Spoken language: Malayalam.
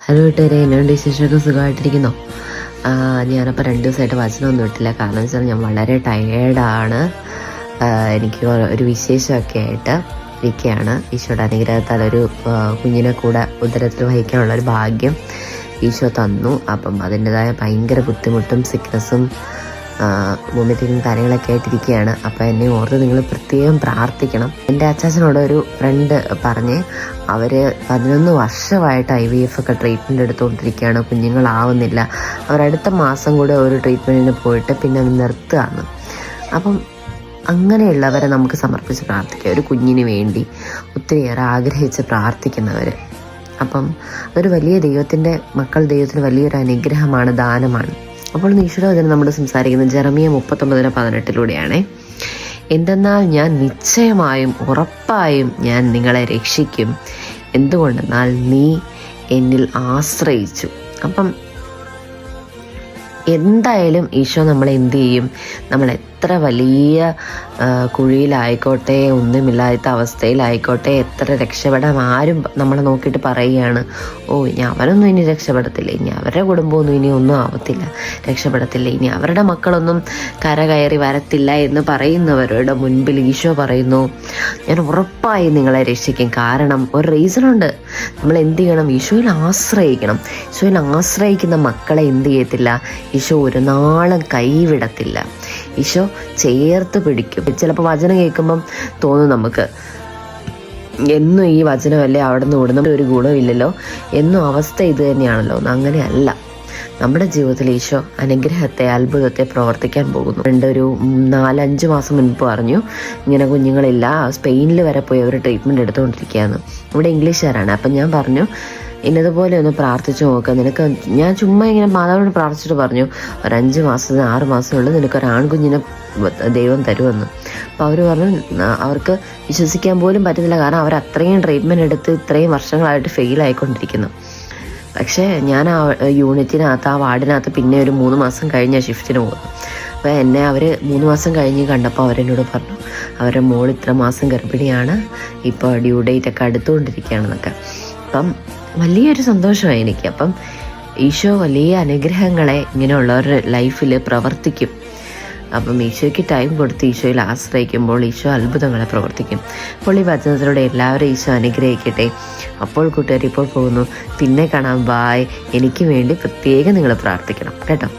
ഹലോ വീട്ടുകാരെ, എന്നോട് വിശേഷമൊക്കെ സുഖമായിട്ടിരിക്കുന്നോ? ഞാനപ്പോൾ 2 ദിവസമായിട്ട് വചനമൊന്നും ഇട്ടില്ല. കാരണം വെച്ചാൽ ഞാൻ വളരെ ടയേർഡാണ്. എനിക്ക് ഒരു വിശേഷമൊക്കെ ആയിട്ട് ഇരിക്കുകയാണ്. ഈശോയുടെ അനുഗ്രഹത്താൽ ഒരു കുഞ്ഞിനെ കൂടെ ഉദരത്തിൽ വഹിക്കാനുള്ളൊരു ഭാഗ്യം ഈശോ തന്നു. അപ്പം അതിൻ്റെതായ ഭയങ്കര ബുദ്ധിമുട്ടും സിക്നസ്സും വോമിറ്റിങ്ങും കാര്യങ്ങളൊക്കെ ആയിട്ടിരിക്കുകയാണ്. അപ്പോൾ എന്നെ ഓർത്ത് നിങ്ങൾ പ്രത്യേകം പ്രാർത്ഥിക്കണം. എൻ്റെ അച്ചാച്ചനോട് ഒരു ഫ്രണ്ട് പറഞ്ഞ് അവർ 11 വർഷമായിട്ട് IVF ഒക്കെ ട്രീറ്റ്മെൻറ്റ് എടുത്തുകൊണ്ടിരിക്കുകയാണ്, കുഞ്ഞുങ്ങളാവുന്നില്ല. അവരടുത്ത മാസം കൂടെ ഒരു ട്രീറ്റ്മെൻറ്റിന് പോയിട്ട് പിന്നെ നിർത്തുകയാണ്. അപ്പം അങ്ങനെയുള്ളവരെ നമുക്ക് സമർപ്പിച്ച് പ്രാർത്ഥിക്കാം. ഒരു കുഞ്ഞിന് വേണ്ടി ഒത്തിരിയേറെ ആഗ്രഹിച്ച് പ്രാർത്ഥിക്കുന്നവർ. അപ്പം അതൊരു വലിയ ദൈവത്തിന് വലിയൊരു അനുഗ്രഹമാണ്, ദാനമാണ്. അപ്പോൾ ഈശ്വരവചനം നമ്മൾ സംസാരിക്കുന്നത് ജെറമിയ 39:18 എന്തെന്നാൽ ഞാൻ നിശ്ചയമായും ഉറപ്പായും ഞാൻ നിങ്ങളെ രക്ഷിക്കും, എന്തുകൊണ്ടെന്നാൽ നീ എന്നിൽ ആശ്രയിച്ചു. അപ്പം എന്തായാലും ഈശോ നമ്മളെ എന്ത് ചെയ്യും? നമ്മൾ എത്ര വലിയ കുഴിയിലായിക്കോട്ടെ, ഒന്നുമില്ലാത്ത അവസ്ഥയിലായിക്കോട്ടെ, എത്ര രക്ഷപ്പെടാൻ ആരും നമ്മളെ നോക്കിയിട്ട് പറയുകയാണ്, ഇനി അവരൊന്നും ഇനി രക്ഷപ്പെടത്തില്ല, ഇനി അവരുടെ കുടുംബമൊന്നും ഇനി ഒന്നും ആവത്തില്ല, രക്ഷപ്പെടത്തില്ല, ഇനി അവരുടെ മക്കളൊന്നും കരകയറി വരത്തില്ല എന്ന് പറയുന്നവരുടെ മുൻപിൽ ഈശോ പറയുന്നു, ഞാൻ ഉറപ്പായി നിങ്ങളെ രക്ഷിക്കും. കാരണം ഒരു റീസണുണ്ട്. നമ്മൾ എന്ത് ചെയ്യണം? ഈശോയിൽ ആശ്രയിക്കണം. ഈശോയിൽ ആശ്രയിക്കുന്ന മക്കളെ എന്ത് ചെയ്യത്തില്ല? ഈശോ ഒരു നാളും കൈവിടത്തില്ല. ഈശോ ചേർത്ത് പിടിക്കും. ചിലപ്പോൾ വചനം കേൾക്കുമ്പം തോന്നും നമുക്ക്, എന്നും ഈ വചനമല്ലേ അവിടെ നിന്ന് ഓടുന്ന ഒരു ഗുണമില്ലല്ലോ, എന്നും അവസ്ഥ ഇത് തന്നെയാണല്ലോ. അങ്ങനെയല്ല. നമ്മുടെ ജീവിതത്തിൽ ഈശോ അനുഗ്രഹത്തെ, അത്ഭുതത്തെ പ്രവർത്തിക്കാൻ പോകുന്നു. ഒരു 4-5 മാസം മുൻപ് പറഞ്ഞു, ഇങ്ങനെ കുഞ്ഞുങ്ങളില്ല, സ്പെയിനിൽ വരെ പോയി അവർ ട്രീറ്റ്മെൻറ്റ് എടുത്തുകൊണ്ടിരിക്കുകയാണ്. ഇവിടെ ഇംഗ്ലീഷുകാരാണ്. അപ്പം ഞാൻ പറഞ്ഞു, ഇന്നതുപോലെ ഒന്ന് പ്രാർത്ഥിച്ചു നോക്കുക. നിനക്ക് ഞാൻ ചുമ്മാ ഇങ്ങനെ മാതാവിനോട് പ്രാർത്ഥിച്ചിട്ട് പറഞ്ഞു, ഒരു 5 മാസത്തിന് 6 മാസത്തിനുള്ളിൽ നിനക്കൊരു ആൺകുഞ്ഞിനെ ദൈവം തരുമെന്ന്. അപ്പോൾ അവർ പറഞ്ഞു അവർക്ക് വിശ്വസിക്കാൻ പോലും പറ്റുന്നില്ല. കാരണം അവർ അത്രയും ട്രീറ്റ്മെൻറ്റ് എടുത്ത് ഇത്രയും വർഷങ്ങളായിട്ട് ഫെയിൽ ആയിക്കൊണ്ടിരിക്കുന്നു. പക്ഷേ ഞാൻ ആ യൂണിറ്റിനകത്ത്, ആ വാർഡിനകത്ത് പിന്നെ ഒരു 3 മാസം കഴിഞ്ഞ ഷിഫ്റ്റിന് പോകുന്നു. അപ്പോൾ എന്നെ അവർ 3 മാസം കഴിഞ്ഞ് കണ്ടപ്പോൾ അവരെന്നോട് പറഞ്ഞു, അവരുടെ മോൾ ഇത്ര മാസം ഗർഭിണിയാണ്, ഇപ്പോൾ ഡ്യൂ ഡേറ്റ് ഒക്കെ അടുത്തുകൊണ്ടിരിക്കുകയാണെന്നൊക്കെ. അപ്പം വലിയൊരു സന്തോഷമായി എനിക്ക്. അപ്പം ഈശോ വലിയ അനുഗ്രഹങ്ങളെ ഇങ്ങനെയുള്ളവരുടെ ലൈഫിൽ പ്രവർത്തിക്കും. അപ്പം ഈശോയ്ക്ക് ടൈം കൊടുത്ത് ഈശോയിൽ ആശ്രയിക്കുമ്പോൾ ഈശോ അത്ഭുതങ്ങളെ പ്രവർത്തിക്കും. അപ്പോൾ ഈ വചനത്തിലൂടെ എല്ലാവരും ഈശോ അനുഗ്രഹിക്കട്ടെ. അപ്പോൾ കൂട്ടുകാർ ഇപ്പോൾ പോകുന്നു, പിന്നെ കാണാം. ബായ്. എനിക്ക് വേണ്ടി പ്രത്യേകം നിങ്ങൾ പ്രാർത്ഥിക്കണം കേട്ടോ.